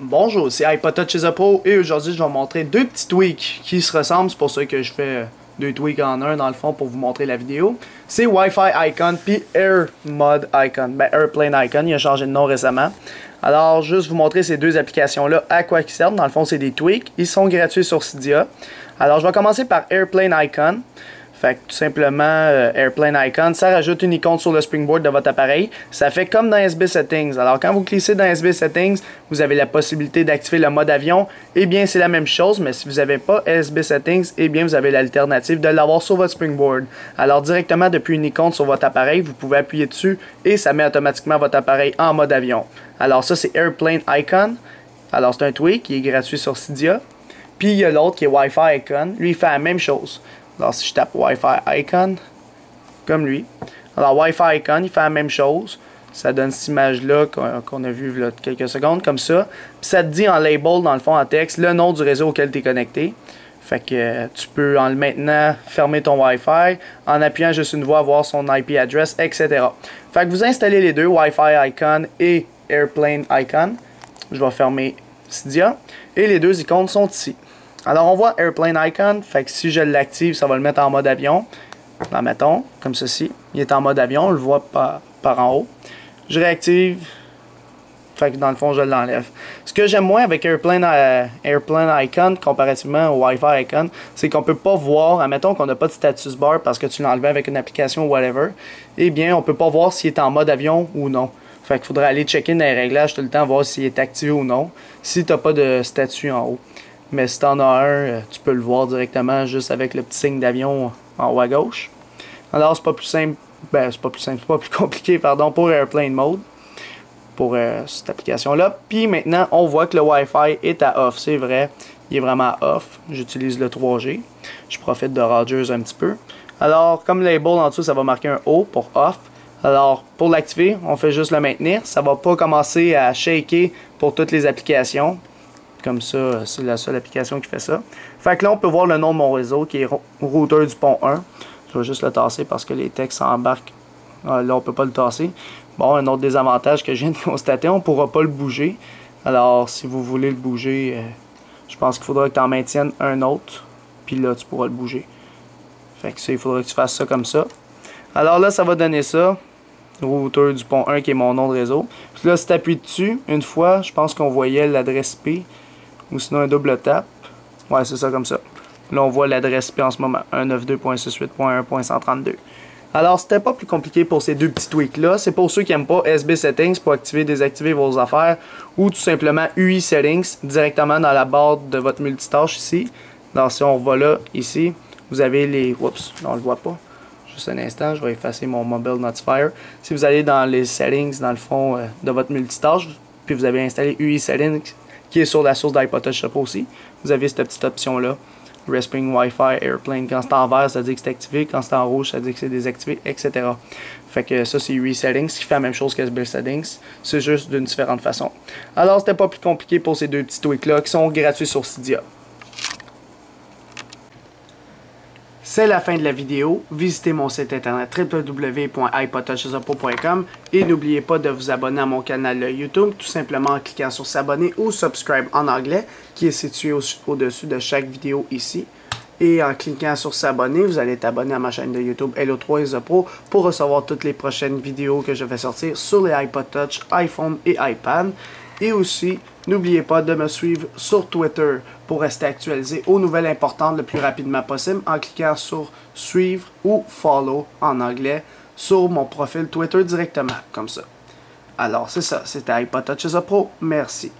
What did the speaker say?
Bonjour, c'est iPod Touch chez Pro et aujourd'hui je vais vous montrer deux petits tweaks qui se ressemblent, c'est pour ça que je fais deux tweaks en un dans le fond pour vous montrer la vidéo. C'est Wi-Fi Icon puis Air Mode Icon, Airplane Icon, il a changé de nom récemment. Alors juste vous montrer ces deux applications là à quoi ils servent, dans le fond c'est des tweaks, ils sont gratuits sur Cydia. Alors je vais commencer par Airplane Icon. Fait que tout simplement, Airplane Icon, ça rajoute une icône sur le springboard de votre appareil. Ça fait comme dans SB Settings. Alors quand vous cliquez dans SB Settings, vous avez la possibilité d'activer le mode avion. Eh bien, c'est la même chose, mais si vous n'avez pas SB Settings, eh bien, vous avez l'alternative de l'avoir sur votre springboard. Alors directement depuis une icône sur votre appareil, vous pouvez appuyer dessus et ça met automatiquement votre appareil en mode avion. Alors ça, c'est Airplane Icon. Alors c'est un tweak qui est gratuit sur Cydia. Puis il y a l'autre qui est Wi-Fi Icon. Lui, il fait la même chose. Alors si je tape Wi-Fi Icon, comme lui. Alors Wi-Fi Icon, il fait la même chose. Ça donne cette image-là qu'on a vue il y a quelques secondes, comme ça. Puis ça te dit en label, dans le fond, en texte, le nom du réseau auquel tu es connecté. Fait que tu peux en le maintenant fermer ton Wi-Fi, en appuyant juste une fois, voir son IP address, etc. Fait que vous installez les deux, Wi-Fi Icon et Airplane Icon. Je vais fermer Cydia. Et les deux icônes sont ici. Alors on voit Airplane Icon, fait que si je l'active, ça va le mettre en mode avion. Alors, mettons, comme ceci. Il est en mode avion, on le voit par en haut. Je réactive, fait que dans le fond, je l'enlève. Ce que j'aime moins avec Airplane Icon, comparativement au Wi-Fi Icon, c'est qu'on peut pas voir, admettons qu'on n'a pas de status bar parce que tu l'as enlevé avec une application ou whatever, eh bien, on peut pas voir s'il est en mode avion ou non. Fait qu'il faudrait aller checker dans les réglages tout le temps, voir s'il est activé ou non, si tu n'as pas de statut en haut. Mais si tu en as un, tu peux le voir directement juste avec le petit signe d'avion en haut à gauche. Alors c'est pas plus simple, c'est pas plus compliqué pardon, pour Airplane Mode, pour cette application-là. Puis maintenant, on voit que le Wi-Fi est à off, c'est vrai, il est vraiment à off. J'utilise le 3G, je profite de Rogers un petit peu. Alors comme label en dessous, ça va marquer un O pour off. Alors pour l'activer, on fait juste le maintenir, ça va pas commencer à shaker pour toutes les applications. Comme ça, c'est la seule application qui fait ça. Fait que là, on peut voir le nom de mon réseau qui est routeur du pont 1. Je vais juste le tasser parce que les textes s'embarquent. Là, on peut pas le tasser. Bon, un autre désavantage que je viens de constater, on pourra pas le bouger. Alors, si vous voulez le bouger, je pense qu'il faudra que tu en maintiennes un autre. Puis là, tu pourras le bouger. Fait que ça, il faudra que tu fasses ça comme ça. Alors là, ça va donner ça. Routeur du pont 1 qui est mon nom de réseau. Puis là, si tu appuies dessus, une fois, je pense qu'on voyait l'adresse IP. Ou sinon un double tap. Ouais, c'est ça comme ça. Là, on voit l'adresse IP en ce moment. 192.68.1.132. Alors, c'était pas plus compliqué pour ces deux petits tweaks-là. C'est pour ceux qui n'aiment pas SB Settings pour activer, désactiver vos affaires. Ou tout simplement UI Settings directement dans la barre de votre multitâche ici. Alors, si on va là, ici, vous avez les... Oups, on le voit pas. Juste un instant, je vais effacer mon Mobile Notifier. Si vous allez dans les settings, dans le fond de votre multitâche, puis vous avez installé UI Settings, qui est sur la source d'iPod Touch Shop aussi, vous avez cette petite option-là. Respring Wi-Fi Airplane. Quand c'est en vert, ça dit que c'est activé. Quand c'est en rouge, ça dit que c'est désactivé, etc. Fait que ça, c'est UI Settings, qui fait la même chose que SB Settings. C'est juste d'une différente façon. Alors, c'était pas plus compliqué pour ces deux petits tweaks-là, qui sont gratuits sur Cydia. C'est la fin de la vidéo. Visitez mon site internet www.ipodtouchesupro.com et n'oubliez pas de vous abonner à mon canal YouTube, tout simplement en cliquant sur s'abonner ou subscribe en anglais, qui est situé au-dessus de chaque vidéo ici. Et en cliquant sur s'abonner, vous allez être abonné à ma chaîne de YouTube Hello3isthepro pour recevoir toutes les prochaines vidéos que je vais sortir sur les iPod Touch, iPhone et iPad. Et aussi, n'oubliez pas de me suivre sur Twitter pour rester actualisé aux nouvelles importantes le plus rapidement possible en cliquant sur suivre ou follow en anglais sur mon profil Twitter directement, comme ça. Alors c'est ça, c'était iPod Touch Pro. Merci.